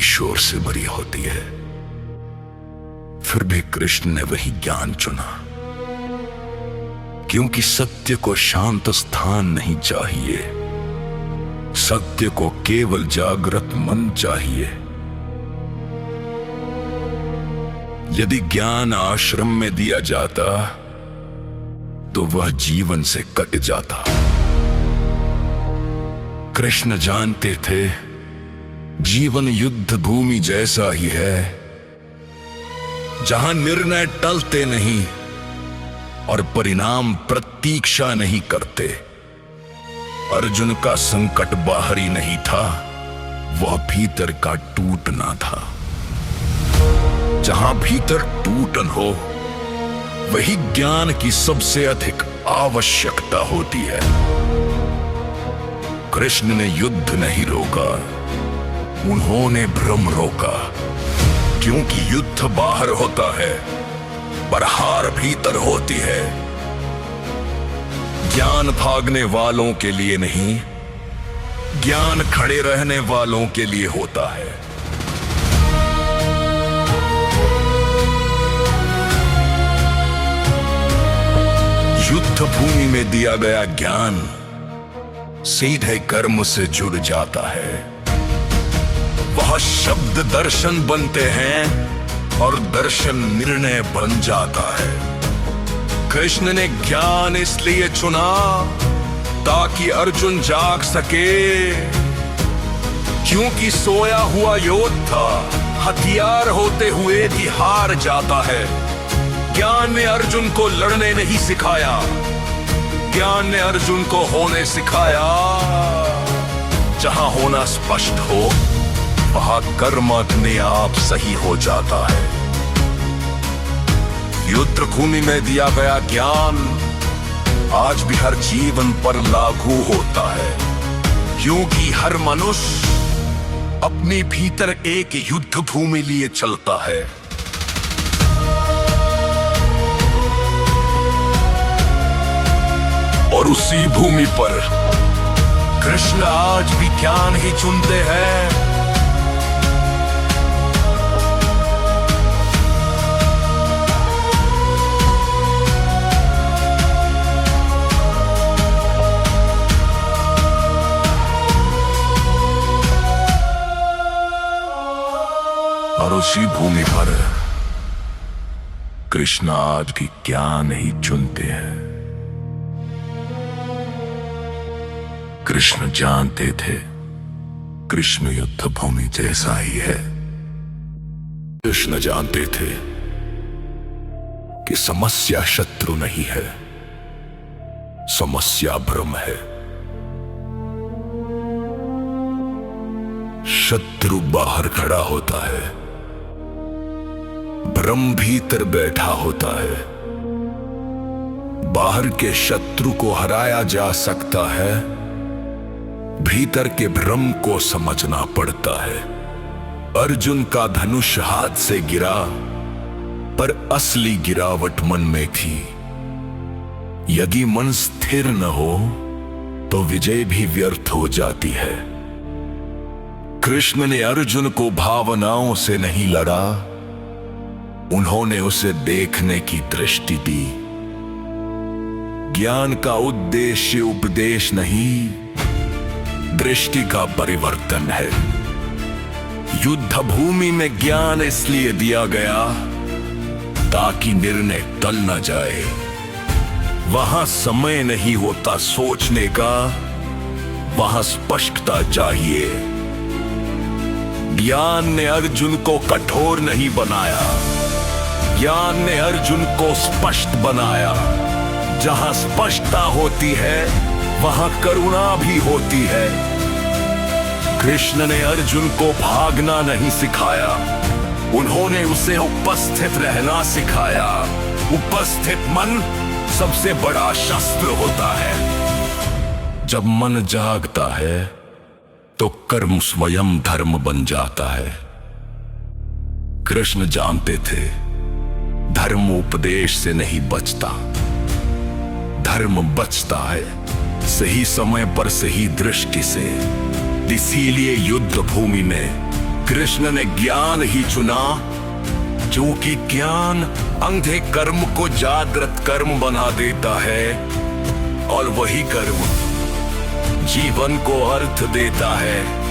शोर से भरी होती है। फिर भी कृष्ण ने वही ज्ञान चुना, क्योंकि सत्य को शांत स्थान नहीं चाहिए, सत्य को केवल जागृत मन चाहिए। यदि ज्ञान आश्रम में दिया जाता तो वह जीवन से कट जाता। कृष्ण जानते थे जीवन युद्ध भूमि जैसा ही है, जहां निर्णय टलते नहीं और परिणाम प्रतीक्षा नहीं करते। अर्जुन का संकट बाहरी नहीं था, वह भीतर का टूटना था। जहां भीतर टूटन हो, वही ज्ञान की सबसे अधिक आवश्यकता होती है। कृष्ण ने युद्ध नहीं रोका, उन्होंने भ्रम रोका, क्योंकि युद्ध बाहर होता है पर हार भीतर होती है। ज्ञान भागने वालों के लिए नहीं, ज्ञान खड़े रहने वालों के लिए होता है। युद्ध भूमि में दिया गया ज्ञान सीधे कर्म से जुड़ जाता है। वह शब्द दर्शन बनते हैं और दर्शन निर्णय बन जाता है। कृष्ण ने ज्ञान इसलिए चुना ताकि अर्जुन जाग सके, क्योंकि सोया हुआ योद्धा हथियार होते हुए भी हार जाता है। ज्ञान ने अर्जुन को लड़ने नहीं सिखाया, ज्ञान ने अर्जुन को होने सिखाया। जहां होना स्पष्ट हो, वहां कर्म अपने आप सही हो जाता है। युद्ध भूमि में दिया गया ज्ञान आज भी हर जीवन पर लागू होता है, क्योंकि हर मनुष्य अपने भीतर एक युद्ध भूमि लिए चलता है। और उसी भूमि पर कृष्ण आज भी ज्ञान ही चुनते हैं। और उसी भूमि पर कृष्ण आज भी ज्ञान ही चुनते हैं। कृष्ण जानते थे कृष्ण युद्ध भूमि जैसा ही है। कृष्ण जानते थे कि समस्या शत्रु नहीं है, समस्या भ्रम है। शत्रु बाहर खड़ा होता है, भ्रम भीतर बैठा होता है। बाहर के शत्रु को हराया जा सकता है, भीतर के भ्रम को समझना पड़ता है। अर्जुन का धनुष हाथ से गिरा, पर असली गिरावट मन में थी। यदि मन स्थिर न हो तो विजय भी व्यर्थ हो जाती है। कृष्ण ने अर्जुन को भावनाओं से नहीं लड़ा, उन्होंने उसे देखने की दृष्टि दी। ज्ञान का उद्देश्य उपदेश नहीं, दृष्टि का परिवर्तन है। युद्ध भूमि में ज्ञान इसलिए दिया गया ताकि निर्णय टल न जाए। वहां समय नहीं होता सोचने का, वहां स्पष्टता चाहिए। ज्ञान ने अर्जुन को कठोर नहीं बनाया, ज्ञान ने अर्जुन को स्पष्ट बनाया। जहां स्पष्टता होती है वहां करुणा भी होती है। कृष्ण ने अर्जुन को भागना नहीं सिखाया, उन्होंने उसे उपस्थित रहना सिखाया। उपस्थित मन सबसे बड़ा शस्त्र होता है। जब मन जागता है तो कर्म स्वयं धर्म बन जाता है। कृष्ण जानते थे धर्म उपदेश से नहीं बचता, धर्म बचता है सही समय पर सही दृष्टि से। इसीलिए युद्ध भूमि में कृष्ण ने ज्ञान ही चुना, क्योंकि ज्ञान अंधे कर्म को जागृत कर्म बना देता है और वही कर्म जीवन को अर्थ देता है।